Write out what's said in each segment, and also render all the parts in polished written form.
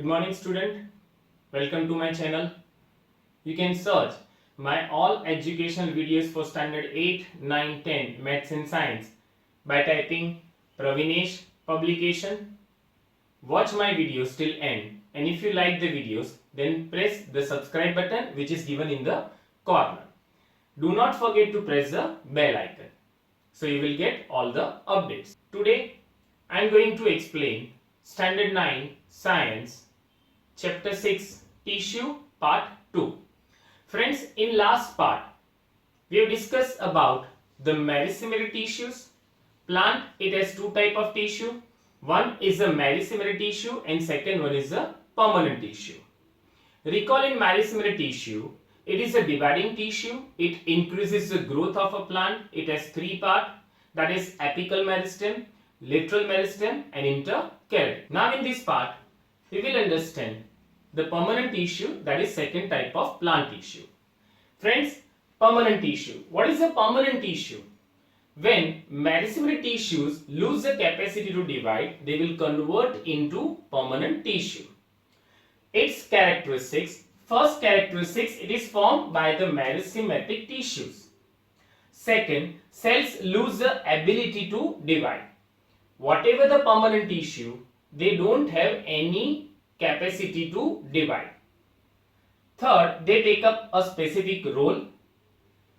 Good morning student, welcome to my channel. You can search my all educational videos for standard 8, 9, 10 maths and science by typing Pravinesh publication. Watch my videos till end, and if you like the videos then press the subscribe button which is given in the corner. Do not forget to press the bell icon so you will get all the updates. Today I am going to explain standard 9 science chapter 6 tissue part 2. Friends, in last part we have discussed about the meriscemeral tissues. Plant, it has two type of tissue. One is a meriscemeral tissue and second one is a permanent tissue. Recall, in meriscemeral tissue, it is a dividing tissue. It increases the growth of a plant. It has three parts, that is apical meristem, lateral meristem and intercalated. Now in this part we will understand the permanent tissue, that is second type of plant tissue. Friends, permanent tissue. What is a permanent tissue? When meriscemeral tissues lose the capacity to divide, they will convert into permanent tissue. Its characteristics. First characteristics, it is formed by the meristematic tissues. Second, cells lose the ability to divide. Whatever the permanent tissue, they don't have any capacity to divide. Third, they take up a specific role.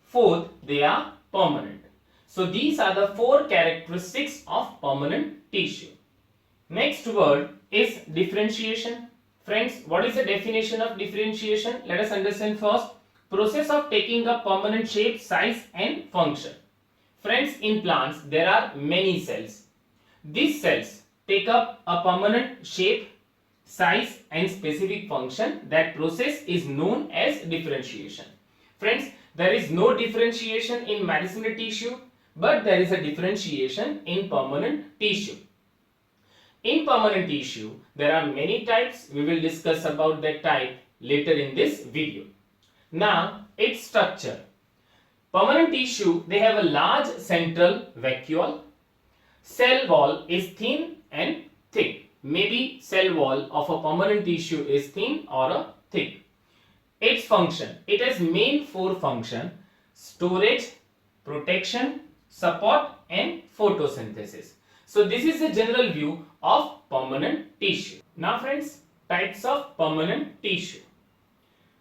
Fourth, they are permanent. So these are the four characteristics of permanent tissue. Next word is differentiation. Friends, what is the definition of differentiation? Let us understand first. Process of taking up permanent shape, size and function. Friends, in plants there are many cells. These cells take up a permanent shape, size and specific function. That process is known as differentiation. Friends, there is no differentiation in meriscemeral tissue, but there is a differentiation in permanent tissue. In permanent tissue, there are many types. We will discuss about that type later in this video. Now, its structure. Permanent tissue, they have a large central vacuole. Cell wall is thin and thick. Maybe cell wall of a permanent tissue is thin or thick. Its function, it has main four function: storage, protection, support and photosynthesis. So this is the general view of permanent tissue. Now friends, types of permanent tissue.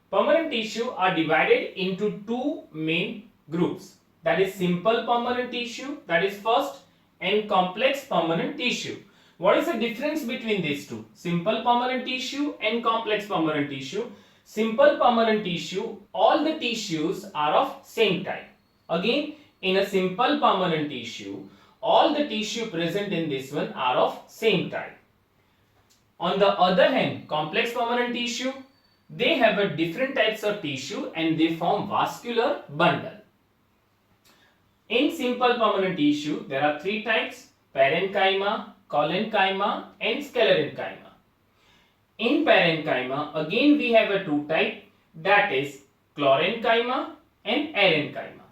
Permanent tissue are divided into two main groups, that is simple permanent tissue, that is first, and complex permanent tissue. What is the difference between these two? Simple permanent tissue and complex permanent tissue. Simple permanent tissue, all the tissues are of same type. Again, in a simple permanent tissue, all the tissue present in this one are of same type. On the other hand, complex permanent tissue, they have a different types of tissue and they form vascular bundle. In simple permanent tissue, there are three types: parenchyma, collenchyma and sclerenchyma. In parenchyma, again we have a two type, that is chlorenchyma and arenchyma.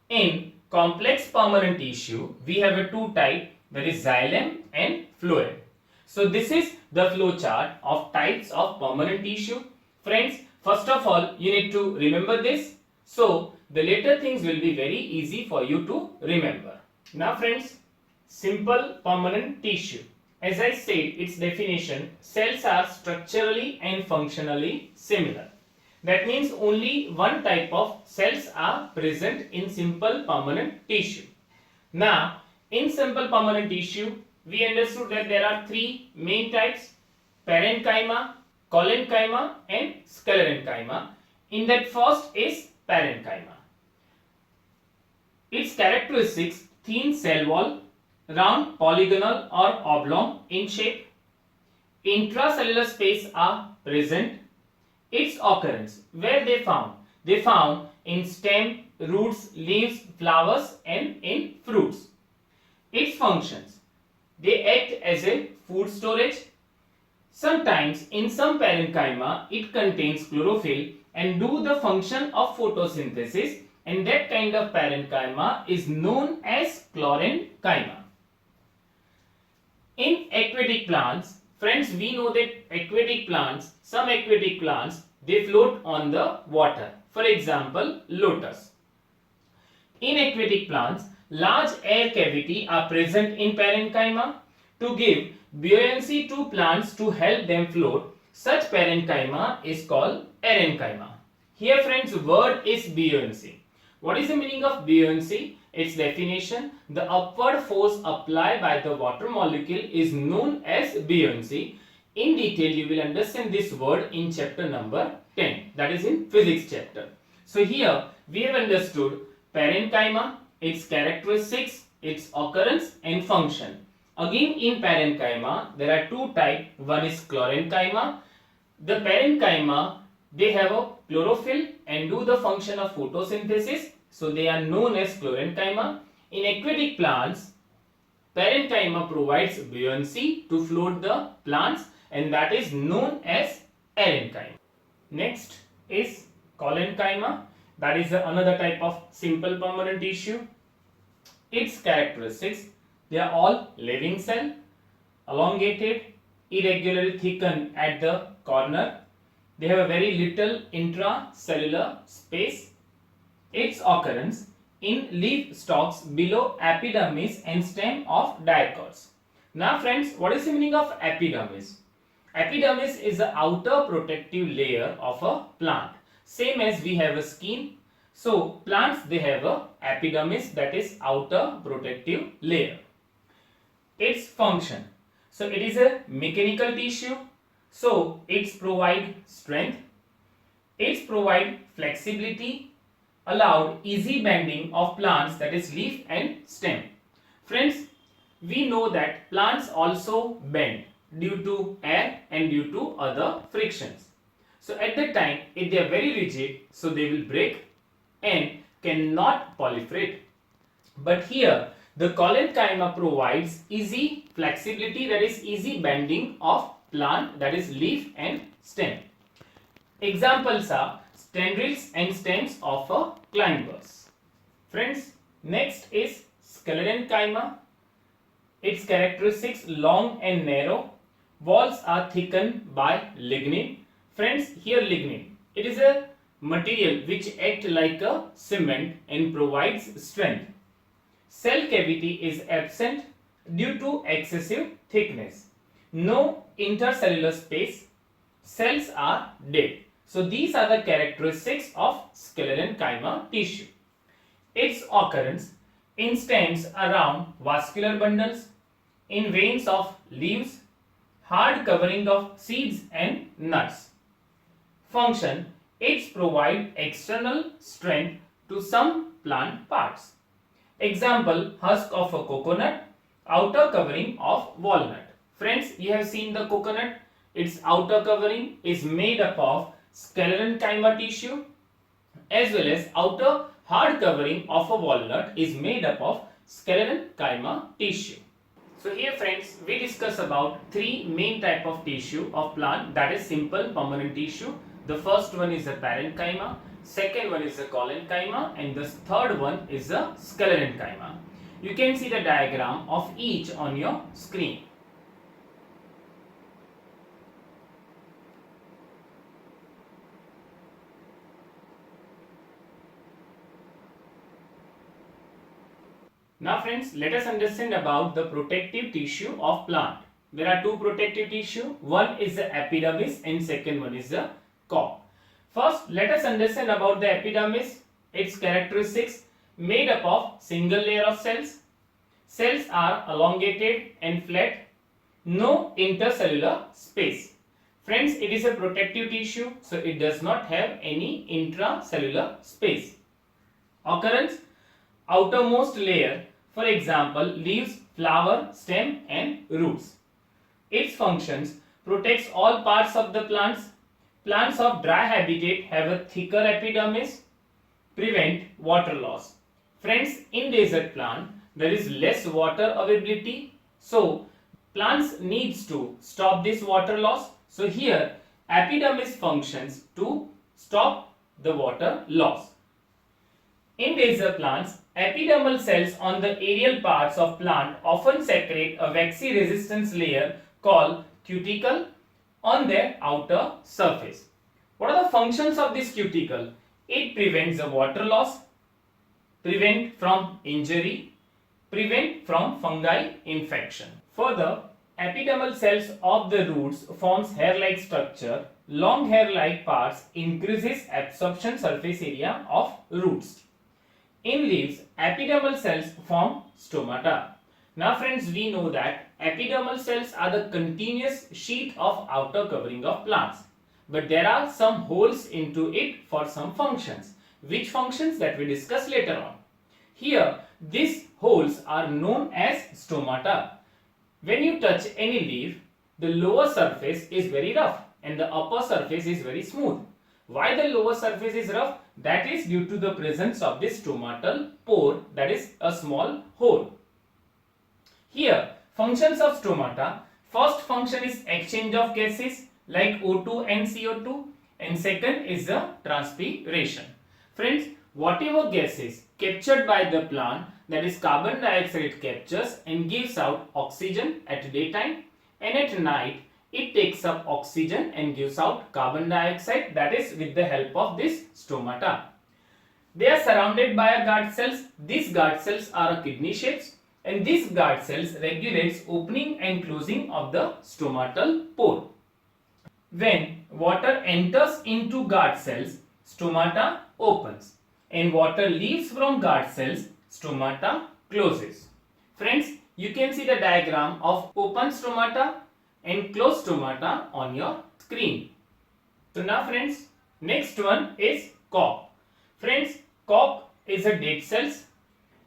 In complex permanent tissue, we have a two type, that is xylem and phloem. So this is the flow chart of types of permanent tissue. Friends, first of all you need to remember this, so the later things will be very easy for you to remember. Now friends, simple permanent tissue. As I said, its definition, cells are structurally and functionally similar. That means only one type of cells are present in simple permanent tissue. Now, in simple permanent tissue, we understood that there are three main types: parenchyma, collenchyma and sclerenchyma. In that first is parenchyma. Its characteristics: thin cell wall, round, polygonal or oblong in shape. Intracellular space are present. Its occurrence, where they found? They found in stem, roots, leaves, flowers and in fruits. Its functions, they act as a food storage. Sometimes in some parenchyma it contains chlorophyll and do the function of photosynthesis, and that kind of parenchyma is known as chlorenchyma. In aquatic plants, Friends, we know that aquatic plants, some aquatic plants, they float on the water. For example, lotus. In aquatic plants, large air cavity are present in parenchyma to give buoyancy to plants to help them float. Such parenchyma is called erenchyma. Here friends, word is buoyancy. What is the meaning of buoyancy? Its definition: the upward force applied by the water molecule is known as buoyancy. In detail, you will understand this word in chapter number 10, that is in physics chapter. So here we have understood parenchyma, its characteristics, its occurrence and function. Again, in parenchyma there are two types. One is chlorenchyma. The parenchyma, they have a chlorophyll and do the function of photosynthesis, so they are known as chlorenchyma. In aquatic plants, parenchyma provides buoyancy to float the plants, and that is known as erenchyma. Next is collenchyma, that is another type of simple permanent tissue. Its characteristics: they are all living cell, elongated, irregularly thickened at the corner. They have a very little intracellular space. Its occurrence in leaf stalks below epidermis and stem of dicots. Now friends, what is the meaning of epidermis? Epidermis is the outer protective layer of a plant. Same as we have a skin. So plants, they have a epidermis, that is outer protective layer. Its function: so it is a mechanical tissue, so it's provide strength, it's provide flexibility, allowed easy bending of plants, that is leaf and stem. Friends, we know that plants also bend due to air and due to other frictions. So at that time, if they are very rigid, so they will break and cannot proliferate. But here the collenchyma provides easy flexibility, that is easy bending of plant, that is leaf and stem. Examples are tendrils and stems of a climbers. Friends, next is sclerenchyma. Its characteristics: long and narrow. Walls are thickened by lignin. Friends, here lignin, it is a material which acts like a cement and provides strength. Cell cavity is absent due to excessive thickness. No intercellular space. Cells are dead. So these are the characteristics of sclerenchyma tissue. Its occurrence in stems around vascular bundles, in veins of leaves, hard covering of seeds and nuts. Function: it provides external strength to some plant parts. Example: husk of a coconut, outer covering of walnut. Friends, you have seen the coconut, its outer covering is made up of sclerenchyma tissue, as well as outer hard covering of a walnut is made up of sclerenchyma tissue. So here friends, we discuss about three main type of tissue of plant, that is simple permanent tissue. The first one is the parenchyma, second one is the collenchyma, and the third one is the sclerenchyma. You can see the diagram of each on your screen. Now friends, let us understand about the protective tissue of plant. There are two protective tissue. One is the epidermis and second one is the cork. First, let us understand about the epidermis. Its characteristics: made up of single layer of cells. Cells are elongated and flat. No intercellular space. Friends, it is a protective tissue, so it does not have any intracellular space. Occurrence: outermost layer, for example leaves, flower, stem and roots. Its functions: protects all parts of the plants. Plants of dry habitat have a thicker epidermis, prevent water loss. Friends, in desert plant there is less water availability, so plants needs to stop this water loss. So here epidermis functions to stop the water loss. In desert plants, epidermal cells on the aerial parts of plant often secrete a waxy resistance layer called cuticle on their outer surface. What are the functions of this cuticle? It prevents the water loss, prevent from injury, prevent from fungi infection. Further, epidermal cells of the roots forms hair-like structure. Long hair-like parts increases absorption surface area of roots. In leaves, epidermal cells form stomata. Now friends, we know that epidermal cells are the continuous sheath of outer covering of plants. But there are some holes into it for some functions. Which functions that we discuss later on. Here, these holes are known as stomata. When you touch any leaf, the lower surface is very rough and the upper surface is very smooth. Why the lower surface is rough? That is due to the presence of this stomatal pore, that is a small hole. Here, functions of stomata. First function is exchange of gases like O2 and CO2, and second is the transpiration. Friends, whatever gases captured by the plant, that is carbon dioxide, it captures and gives out oxygen at daytime, and at night it takes up oxygen and gives out carbon dioxide, that is with the help of this stomata. They are surrounded by a guard cells. These guard cells are kidney shapes, and these guard cells regulates opening and closing of the stomatal pore. When water enters into guard cells, stomata opens, and water leaves from guard cells, stomata closes. Friends, you can see the diagram of open stomata and closed stomata on your screen. So now friends, next one is cork. Friends, cork is a dead cells.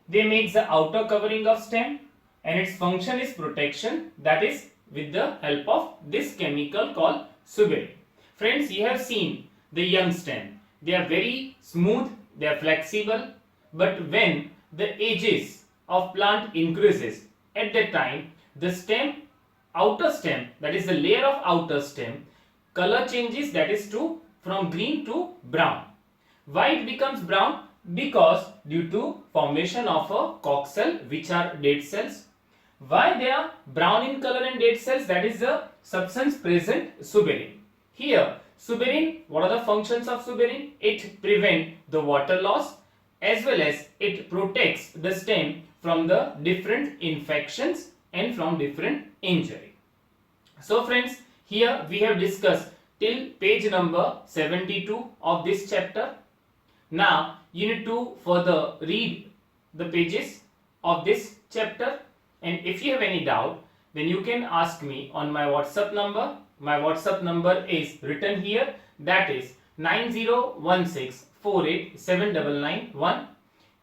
They make the outer covering of stem, and its function is protection, that is with the help of this chemical called suberin. Friends, you have seen the young stem. They are very smooth, they are flexible, but when the ages of plant increases, at that time the stem, outer stem, that is the layer of outer stem, color changes, that is from green to brown. Why it becomes brown? Because due to formation of a cork cell, which are dead cells. Why they are brown in color and dead cells? That is the substance present, suberin. Here, suberin, what are the functions of suberin? It prevents the water loss, as well as it protects the stem from the different infections and from different injury. So friends, here we have discussed till page number 72 of this chapter. Now you need to further read the pages of this chapter, and if you have any doubt, then you can ask me on my WhatsApp number. My WhatsApp number is written here, that is 9016487991.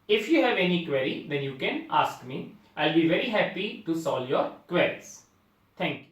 If you have any query, then you can ask me. I'll be very happy to solve your queries. Thank you.